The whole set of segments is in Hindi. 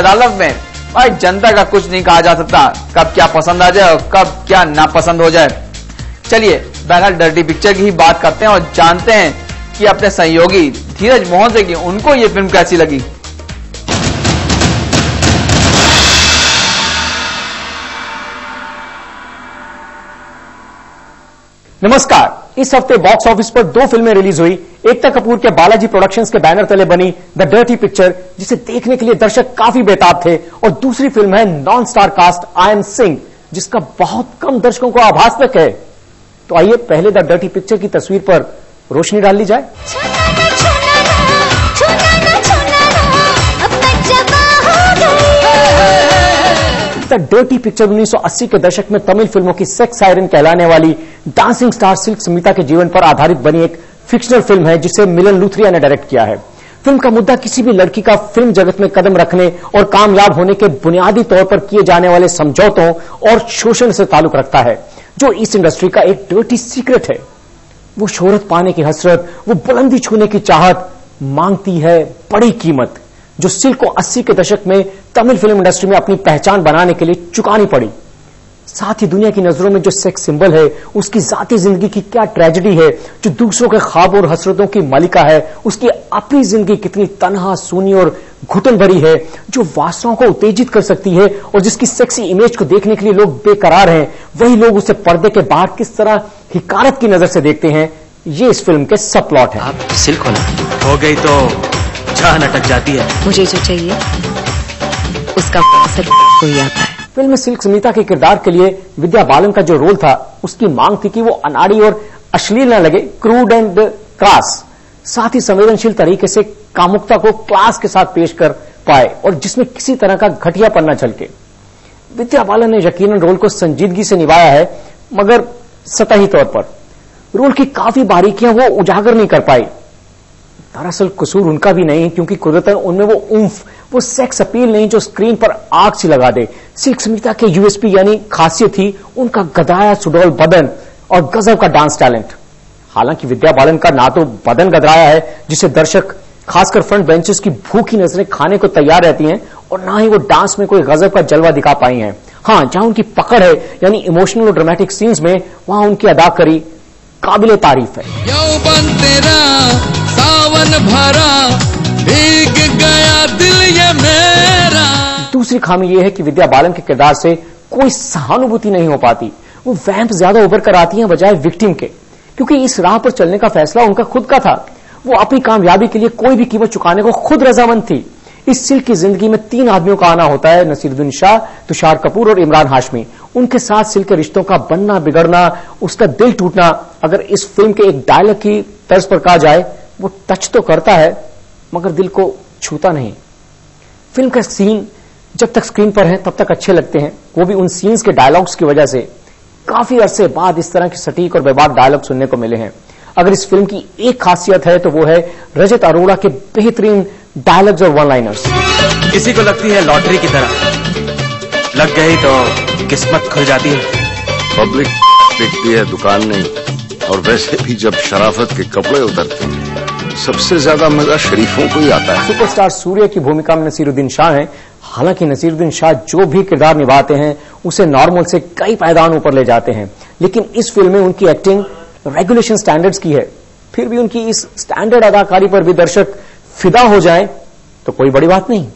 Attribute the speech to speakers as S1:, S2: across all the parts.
S1: अदालत में भाई जनता का कुछ नहीं कहा जा सकता, कब क्या पसंद आ जाए और कब क्या नापसंद हो जाए। चलिए बहरहाल डर्टी पिक्चर की ही बात करते हैं और जानते हैं कि अपने सहयोगी धीरज मोहन से कि उनको ये फिल्म कैसी लगी।
S2: नमस्कार। इस हफ्ते बॉक्स ऑफिस पर 2 फिल्में रिलीज हुई। एकता कपूर के बालाजी प्रोडक्शंस के बैनर तले बनी द डर्टी पिक्चर, जिसे देखने के लिए दर्शक काफी बेताब थे, और दूसरी फिल्म है non star cast I am Singh, जिसका बहुत कम दर्शकों को आभास तक है। तो आइए पहले द डर्टी पिक्चर की तस्वीर पर रोशनी डाल ली जाए। द डर्टी पिक्चर 1980 के दशक में तमिल फिल्मों की सेक्स सायरन कहलाने वाली डांसिंग स्टार सिल्क स्मिता के जीवन पर आधारित बनी एक फिक्शनल फिल्म है, जिसे मिलन लूथरिया ने डायरेक्ट किया है। फिल्म का मुद्दा किसी भी लड़की का फिल्म जगत में कदम रखने और कामयाब होने के बुनियादी तौर पर किए जाने वाले समझौतों और शोषण से ताल्लुक रखता है, जो इस इंडस्ट्री का एक डर्टी सीक्रेट है। वो शोहरत पाने की हसरत, वो बुलंदी छूने की चाहत मांगती है बड़ी कीमत, जो सिल्क को 80 के दशक में तमिल फिल्म इंडस्ट्री में अपनी पहचान बनाने के लिए चुकानी पड़ी। साथ ही दुनिया की नजरों में जो सेक्स सिंबल है, उसकी जाती जिंदगी की क्या ट्रेजेडी है, जो दूसरों के ख्वाब और हसरतों की मालिका है, उसकी अपनी जिंदगी कितनी तन्हा, सूनी और घुटन भरी है, जो वासनाओं को उत्तेजित कर सकती है और जिसकी सेक्सी इमेज को देखने के लिए लोग बेकरार हैं, वही लोग उसे पर्दे के बाहर किस तरह हिकारत की नजर से देखते हैं। ये इस फिल्म के सब प्लॉट है।
S3: आप सिल्क हो गई तो जान अटक जाती है।
S4: मुझे जो चाहिए उसका सिर्फ कोई आता है।
S2: फिल्म में सिल्क स्मिता के किरदार के लिए विद्या बालन का जो रोल था, उसकी मांग थी कि वो अनाड़ी और अश्लील न लगे, क्रूड एंड क्रास, साथ ही संवेदनशील तरीके से कामुकता को क्लास के साथ पेश कर पाए और जिसमें किसी तरह का घटियापन न झलके। विद्या बालन ने यकीनन रोल को संजीदगी से निभाया है, मगर सतही तौर पर रोल की काफी बारीकियां वो उजागर नहीं कर पाई। दरअसल कसूर उनका भी नहीं, क्योंकि कुदरतन उनमें वो उम्फ, वो सेक्स अपील नहीं जो स्क्रीन पर आग सी लगा दे। सिल्क स्मिता के यूएसपी यानी खासियत थी उनका गदराया सुडौल बदन और गजब का डांस टैलेंट। हालांकि विद्या बालन का ना तो बदन गदराया है, जिसे दर्शक खासकर फ्रंट बेंचेस की भूखी नजरें खाने को तैयार रहती हैं, और ना ही वो डांस में कोई गजब का जलवा दिखा पाई हैं। हाँ, जहां उनकी पकड़ है यानी इमोशनल और ड्रामेटिक सीन्स में, वहां उनकी अदाकारी काबिले तारीफ है।
S5: यौवन तेरा सावन भरा भीग गया दिल ये मेरा।
S2: दूसरी खामी यह है कि विद्या बालन के किरदार से कोई सहानुभूति नहीं हो पाती। वो वैम्प ज्यादा उभर कर आती हैं बजाय विक्टिम के, क्योंकि इस राह पर चलने का फैसला उनका खुद का था। वो अपनी कामयाबी के लिए कोई भी कीमत चुकाने को खुद रजामंद थी। इस सिल्क की जिंदगी में 3 आदमियों का आना होता है, नसीरुद्दीन शाह, तुषार कपूर और इमरान हाशमी। उनके साथ सिल्क के रिश्तों का बनना बिगड़ना, उसका दिल टूटना, अगर इस फिल्म के एक डायलॉग की तर्ज पर कहा जाए, वो टच तो करता है मगर दिल को छूता नहीं। फिल्म का सीन जब तक स्क्रीन पर है तब तक अच्छे लगते हैं, वो भी उन सीन्स के डायलॉग्स की वजह से। काफी अरसे बाद इस तरह के सटीक और बेबाक डायलॉग सुनने को मिले हैं। अगर इस फिल्म की एक खासियत है तो वो है रजत अरोड़ा के बेहतरीन डायलॉग्स और वन लाइनर्स।
S3: किसी को लगती है लॉटरी की तरह, लग गई तो किस्मत खुल जाती है।
S6: पब्लिक बिकती है, दुकान नहीं। और वैसे भी जब शराफत के कपड़े उतरते हैं, सबसे ज्यादा मजा शरीफों को ही आता है।
S2: सुपरस्टार सूर्य की भूमिका में नसीरुद्दीन शाह हैं। हालांकि नसीरुद्दीन शाह जो भी किरदार निभाते हैं उसे नॉर्मल से कई पायदान ऊपर ले जाते हैं, लेकिन इस फिल्म में उनकी एक्टिंग रेगुलेशन स्टैंडर्ड्स की है। फिर भी उनकी इस स्टैंडर्ड अदाकारी पर भी दर्शक फिदा हो जाएं तो कोई बड़ी बात नहीं।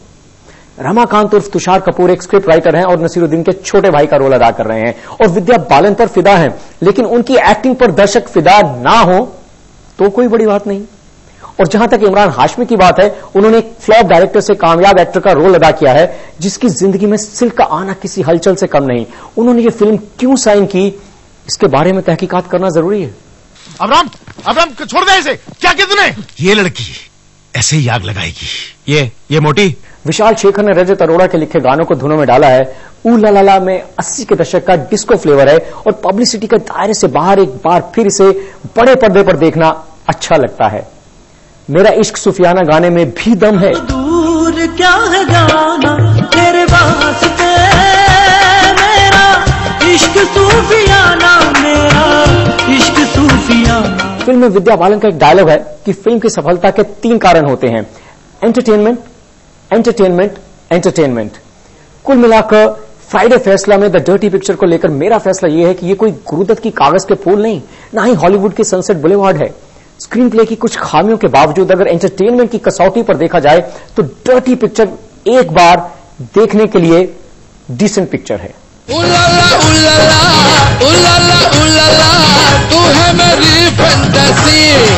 S2: रमाकांत उर्फ तुषार कपूर एक स्क्रिप्ट राइटर हैं और नसीरुद्दीन के छोटे भाई का रोल अदा कर रहे हैं, और विद्या बालन पर फिदा हैं, लेकिन उनकी एक्टिंग पर दर्शक फिदा ना हो तो कोई बड़ी बात नहीं। और जहां तक इमरान हाशमी की बात है, उन्होंने एक फ्लॉप डायरेक्टर से कामयाब एक्टर का रोल अदा किया है, जिसकी जिंदगी में सिल्क का आना किसी हलचल से कम नहीं। उन्होंने ये फिल्म क्यों साइन की, इसके बारे में तहकीकात करना जरूरी है।
S7: अबराम छोड़ दे इसे। क्या किया तूने?
S8: ये लड़की ऐसे ही आग लगाएगी। ये मोटी।
S2: विशाल शेखर ने रजत अरोड़ा के लिखे गानों को धुनों में डाला है। ऊ ला ला में 80 के दशक का डिस्को फ्लेवर है, और पब्लिसिटी के दायरे से बाहर एक बार फिर इसे बड़े पर्दे पर देखना अच्छा लगता है। मेरा इश्क सूफियाना गाने में भी दम है।
S5: दूर क्या है जाना तेरे वास्ते, मेरा इश्क सूफियाना, मेरा इश्क सूफियाना।
S2: फिल्म में विद्या बालन का एक डायलॉग है कि फिल्म की सफलता के 3 कारण होते हैं: एंटरटेनमेंट, एंटरटेनमेंट। कुल मिलाकर फ्राइडे फैसला में द डर्टी पिक्चर को लेकर मेरा फैसला यह है कि यह कोई गुरुदत्त की कागज के फूल नहीं, ना ही हॉलीवुड की सनसेट बुलेवार्ड है। स्क्रीन प्ले की कुछ खामियों के बावजूद अगर एंटरटेनमेंट की कसौटी पर देखा जाए तो डर्टी पिक्चर एक बार देखने के लिए डिसेंट पिक्चर है।
S9: उलाला उलाला उलाला उलाला तू है मेरी फैंटेसी।